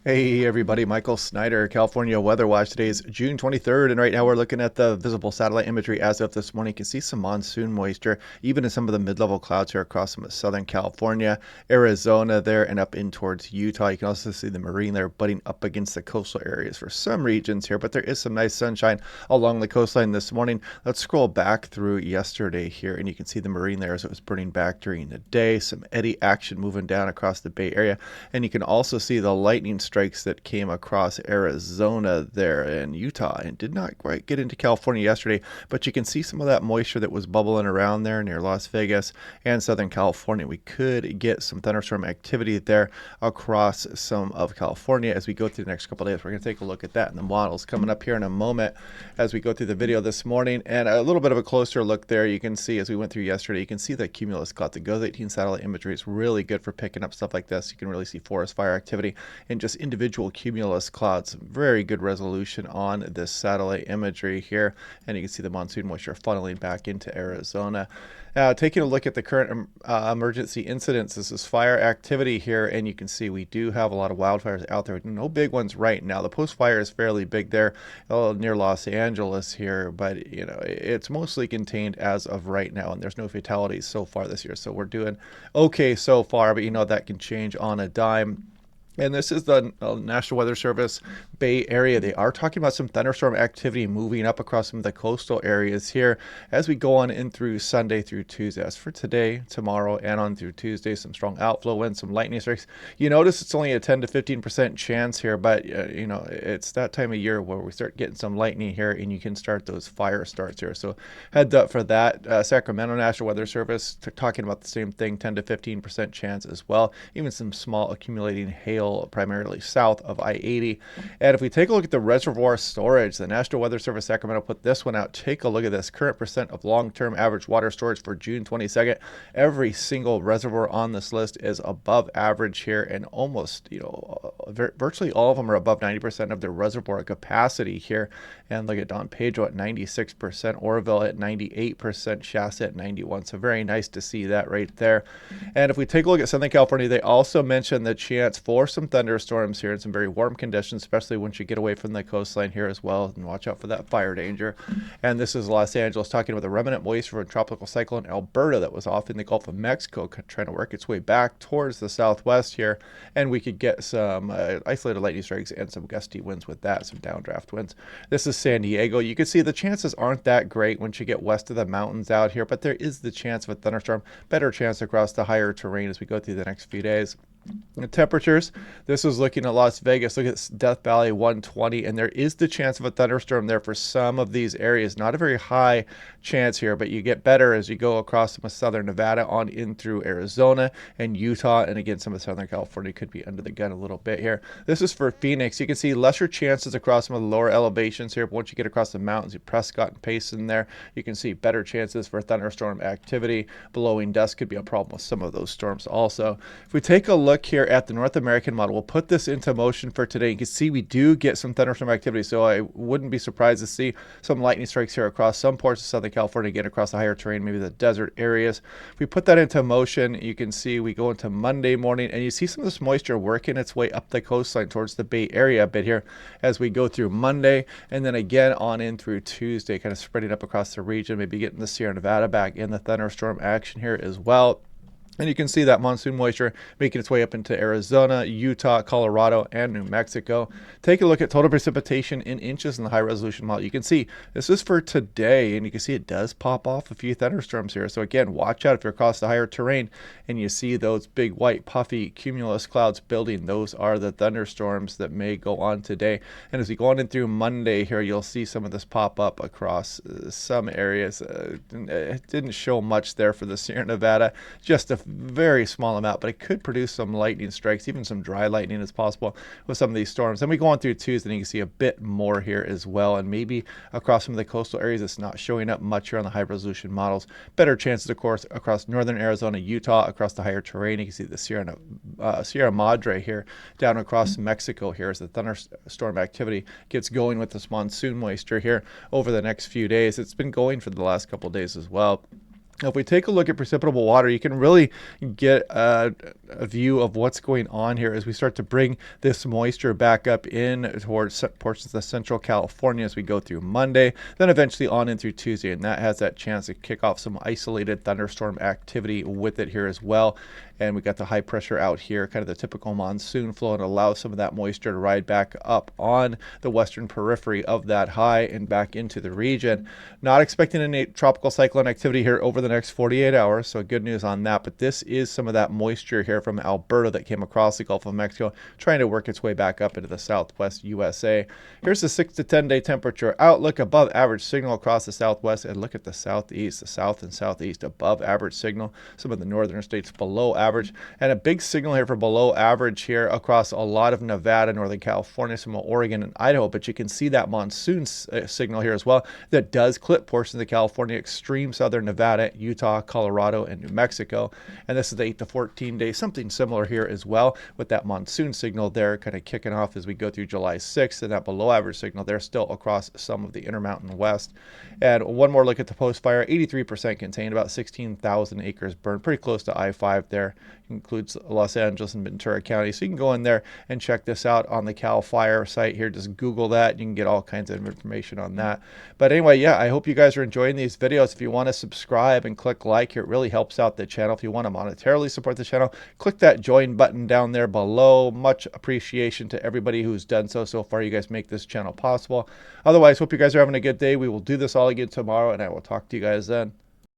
Hey everybody, Michael Snyder, California Weather Watch. Today is June 23rd, and right now we're looking at the visible satellite imagery as of this morning. You can see some monsoon moisture, even in some of the mid-level clouds here across some of Southern California, Arizona there, and up in towards Utah. You can also see the marine there butting up against the coastal areas for some regions here, but there is some nice sunshine along the coastline this morning. Let's scroll back through yesterday here, and you can see the marine there as it was burning back during the day. Some eddy action moving down across the Bay Area, and you can also see the lightning strikes that came across Arizona there and Utah and did not quite get into California yesterday, but you can see some of that moisture that was bubbling around there near Las Vegas and Southern California. We could get some thunderstorm activity there across some of California as we go through the next couple of days. We're going to take a look at that in the models coming up here in a moment as we go through the video this morning. And a little bit of a closer look there, you can see as we went through yesterday, you can see the cumulus cloud. The GOES 18 satellite imagery is really good for picking up stuff like this. You can really see forest fire activity and just individual cumulus clouds. Very good resolution on this satellite imagery here, and you can see the monsoon moisture funneling back into Arizona. Taking a look at the current emergency incidents, this is fire activity here, and you can see we do have a lot of wildfires out there. No big ones right now. The post fire is fairly big there near Los Angeles here, but it's mostly contained as of right now, and there's no fatalities so far this year. So we're doing okay so far, but that can change on a dime. And this is the National Weather Service Bay Area. They are talking about some thunderstorm activity moving up across some of the coastal areas here as we go on in through Sunday through Tuesday. As for today, tomorrow, and on through Tuesday, some strong outflow winds, some lightning strikes. You notice it's only a 10 to 15% chance here, but it's that time of year where we start getting some lightning here, and you can start those fire starts here. So heads up for that. Sacramento National Weather Service talking about the same thing, 10 to 15% chance as well. Even some small accumulating hail primarily south of I-80. And if we take a look at the reservoir storage, the National Weather Service Sacramento put this one out. Take a look at this current percent of long-term average water storage for June 22nd. Every single reservoir on this list is above average here, and almost, virtually all of them are above 90% of their reservoir capacity here. And look at Don Pedro at 96%, Oroville at 98%, Shasta at 91%. So very nice to see that right there. And if we take a look at Southern California, they also mentioned the chance for some thunderstorms here in some very warm conditions, especially once you get away from the coastline here as well. And watch out for that fire danger. And this is Los Angeles talking about the remnant moisture from a tropical cyclone Alberta that was off in the Gulf of Mexico, trying to work its way back towards the southwest here. And we could get some isolated lightning strikes and some gusty winds with that, some downdraft winds. This is San Diego. You can see the chances aren't that great once you get west of the mountains out here, but there is the chance of a thunderstorm, better chance across the higher terrain as we go through the next few days. The temperatures, this is looking at Las Vegas. Look at Death Valley 120, and there is the chance of a thunderstorm there for some of these areas. Not a very high chance here, but you get better as you go across some of southern Nevada on in through Arizona and Utah, and again some of Southern California could be under the gun a little bit here. This is for Phoenix. You can see lesser chances across some of the lower elevations here, but once you get across the mountains, you Prescott and Payson there, you can see better chances for thunderstorm activity. Blowing dust could be a problem with some of those storms also. If we take a look here at the North American model, we'll put this into motion for today. You can see we do get some thunderstorm activity, so I wouldn't be surprised to see some lightning strikes here across some parts of Southern California, again across the higher terrain, maybe the desert areas. If we put that into motion, you can see we go into Monday morning, and you see some of this moisture working its way up the coastline towards the Bay Area a bit here as we go through Monday, and then again on in through Tuesday, kind of spreading up across the region, maybe getting the Sierra Nevada back in the thunderstorm action here as well. And you can see that monsoon moisture making its way up into Arizona, Utah, Colorado, and New Mexico. Take a look at total precipitation in inches in the high-resolution model. You can see this is for today, and you can see it does pop off a few thunderstorms here. So again, watch out if you're across the higher terrain and you see those big white puffy cumulus clouds building. Those are the thunderstorms that may go on today. And as we go on in through Monday here, you'll see some of this pop up across some areas. It didn't show much there for the Sierra Nevada, just a very small amount, but it could produce some lightning strikes, even some dry lightning is possible with some of these storms. Then we go on through Tuesday, and you can see a bit more here as well, and maybe across some of the coastal areas it's not showing up much here on the high resolution models. Better chances, of course, across northern Arizona, Utah, across the higher terrain. You can see the Sierra Madre here down across Mexico here as the thunderstorm activity gets going with this monsoon moisture here over the next few days. It's been going for the last couple of days as well. Now, if we take a look at precipitable water, you can really get a view of what's going on here as we start to bring this moisture back up in towards portions of central California as we go through Monday, then eventually on in through Tuesday. And that has that chance to kick off some isolated thunderstorm activity with it here as well. And we got the high pressure out here, kind of the typical monsoon flow, and allows some of that moisture to ride back up on the western periphery of that high and back into the region. Not expecting any tropical cyclone activity here over the next 48 hours, so good news on that. But this is some of that moisture here from Alberta that came across the Gulf of Mexico, trying to work its way back up into the southwest USA. Here's the 6 to 10 day temperature outlook. Above average signal across the southwest, and look at the southeast, the south and southeast above average signal. Some of the northern states below average, and a big signal here for below average here across a lot of Nevada, Northern California, some of Oregon and Idaho. But you can see that monsoon signal here as well that does clip portions of California, extreme southern Nevada, Utah, Colorado, and New Mexico. And this is the 8 to 14 days, something similar here as well, with that monsoon signal there kind of kicking off as we go through July 6th, and that below average signal there still across some of the Intermountain West. And one more look at the post-fire, 83% contained, about 16,000 acres burned, pretty close to I-5 there. Includes Los Angeles and Ventura County. So you can go in there and check this out on the Cal Fire site here. Just Google that. You can get all kinds of information on that. But anyway, yeah, I hope you guys are enjoying these videos. If you want to subscribe and click like here, it really helps out the channel. If you want to monetarily support the channel, click that join button down there below. Much appreciation to everybody who's done so far. You guys make this channel possible. Otherwise, hope you guys are having a good day. We will do this all again tomorrow, and I will talk to you guys then.